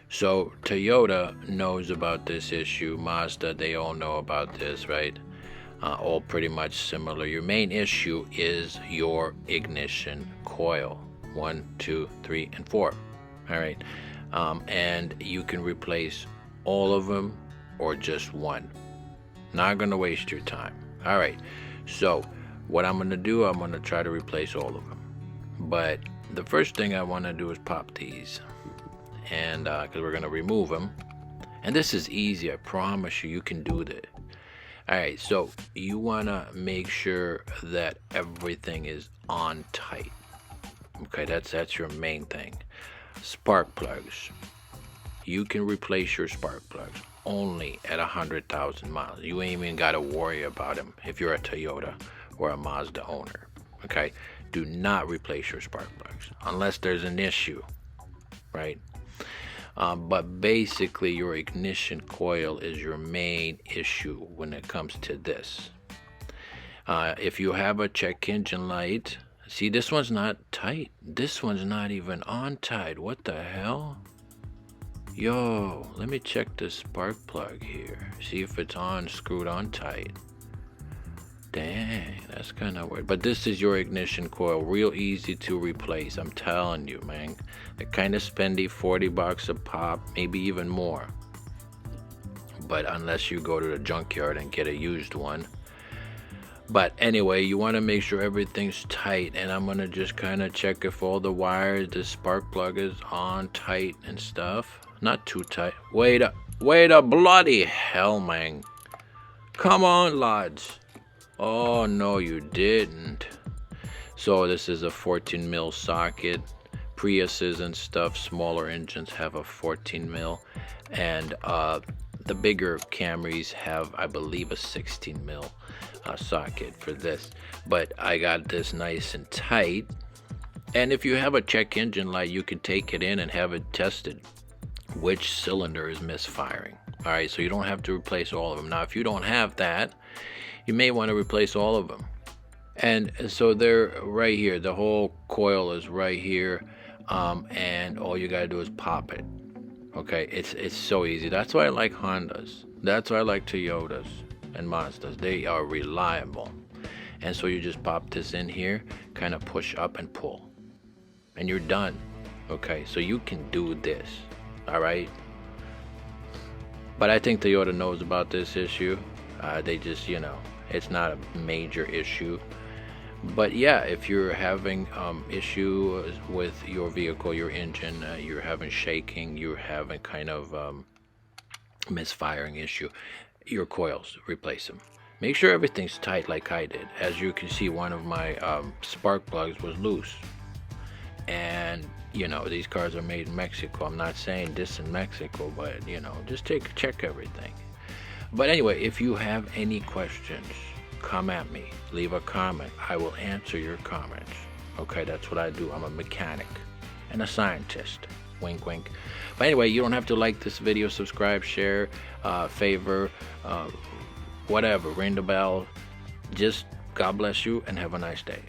So Toyota knows about this issue. Mazda, they all know about this, right? All pretty much similar. Your main issue is your ignition coil. 1, 2, 3, and 4. All right. And you can replace all of them or just one. Not gonna waste your time. All right. So what I'm gonna do, I'm gonna try to replace all of them. But the first thing I want to do is pop these, and because we're gonna remove them. And this is easy. I promise you, you can do this. All right. So you wanna make sure that everything is on tight. Okay, that's your main thing. Spark plugs. You can replace your spark plugs only at 100,000 miles. You ain't even got to worry about them if you're a Toyota or a Mazda owner. Okay, do not replace your spark plugs unless there's an issue, right? But basically, your ignition coil is your main issue when it comes to this. If you have a check engine light, see, this one's not tight. This one's not even on tight. What the hell? Yo, let me check this spark plug here. See if it's on, screwed on tight. Dang, that's kind of weird. But this is your ignition coil. Real easy to replace. I'm telling you, man. They're kind of spendy, $40 a pop, maybe even more. But unless you go to the junkyard and get a used one. But anyway, you want to make sure everything's tight, and I'm going to just kind of check if all the wires, the spark plug is on tight and stuff. Not too tight. Wait a bloody hell, man. Come on, lads. Oh, no, you didn't. So this is a 14 mil socket. Priuses and stuff, smaller engines have a 14 mil. And the bigger Camrys have, I believe, a 16 mil socket for this. But I got this nice and tight. And if you have a check engine light, you could take it in and have it tested which cylinder is misfiring. All right, so you don't have to replace all of them. Now, if you don't have that, you may want to replace all of them. And so they're right here. The whole coil is right here, and all you gotta do is pop it. Okay, it's so easy. That's why I like Hondas. That's why I like Toyotas and Mazdas. They are reliable. And so you just pop this in here, kind of push up and pull, and you're done. Okay, so you can do this. All right. But I think Toyota knows about this issue. They just, it's not a major issue. But yeah, if you're having issues with your vehicle, your engine, you're having shaking, you're having kind of misfiring issue, your coils, replace them. Make sure everything's tight like I did. As you can see, one of my spark plugs was loose. And these cars are made in Mexico. I'm not saying this in Mexico, but just check everything. But anyway, if you have any questions, come at me, leave a comment. I will answer your comments. Okay, that's what I do. I'm a mechanic and a scientist. Wink, wink. But anyway, you don't have to like this video, subscribe, share, favor, whatever, ring the bell. Just God bless you and have a nice day.